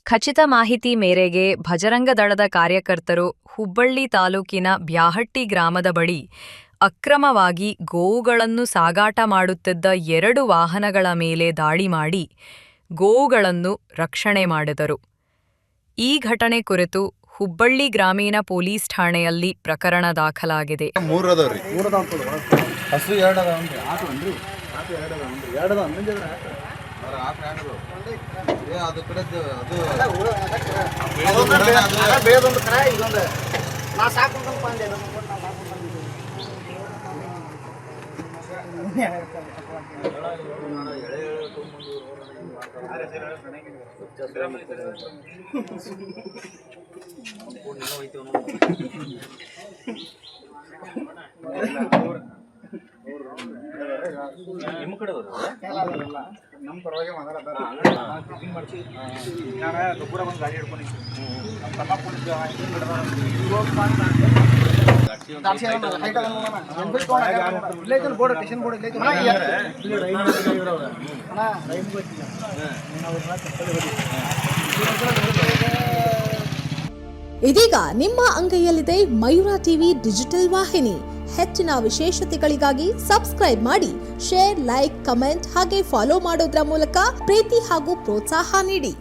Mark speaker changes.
Speaker 1: ಖಚಿತ ಮಾಹಿತಿ ಮೇರೆಗೆ ಭಜರಂಗ ದಳದ ಕಾರ್ಯಕರ್ತರು ಹುಬ್ಬಳ್ಳಿ ತಾಲೂಕಿನ ಬ್ಯಾಹಟ್ಟಿ ಗ್ರಾಮದ ಬಳಿ ಅಕ್ರಮವಾಗಿ ಗೋವುಗಳನ್ನು ಸಾಗಾಟ ಮಾಡುತ್ತಿದ್ದ 2 ವಾಹನಗಳ ಮೇಲೆ ದಾಳಿ ಮಾಡಿ ಗೋವುಗಳನ್ನು ರಕ್ಷಣೆ ಮಾಡಿದರು. ಈ ಘಟನೆ ಕುರಿತು ಹುಬ್ಬಳ್ಳಿ ಗ್ರಾಮೀಣ ಪೊಲೀಸ್ ಠಾಣೆಯಲ್ಲಿ ಪ್ರಕರಣ ದಾಖಲಾಗಿದೆ.
Speaker 2: ನಮ್ಮ ಪರವಾಗಿ ಮಾತಾಡ್ತಾರೆ. ಗೊಬ್ಬರ ಒಂದು ಗಾಡಿ ಹಿಡ್ಕೊಂಡಿದ್ದೆ
Speaker 3: ಇದೀಗ ನಿಮ್ಮ ಅಂಗೈಯಲ್ಲಿದೆ ಮಯೂರ ಟಿವಿ ಡಿಜಿಟಲ್ ವಾಹಿನಿ. ಹೆಚ್ಚಿನ ವಿಶೇಷತೆಗಳಿಗಾಗಿ ಸಬ್ಸ್ಕ್ರೈಬ್ ಮಾಡಿ, ಶೇರ್, ಲೈಕ್, ಕಮೆಂಟ್ ಹಾಗೆ ಫಾಲೋ ಮಾಡೋದ್ರ ಮೂಲಕ ಪ್ರೀತಿ ಹಾಗೂ ಪ್ರೋತ್ಸಾಹ ನೀಡಿ.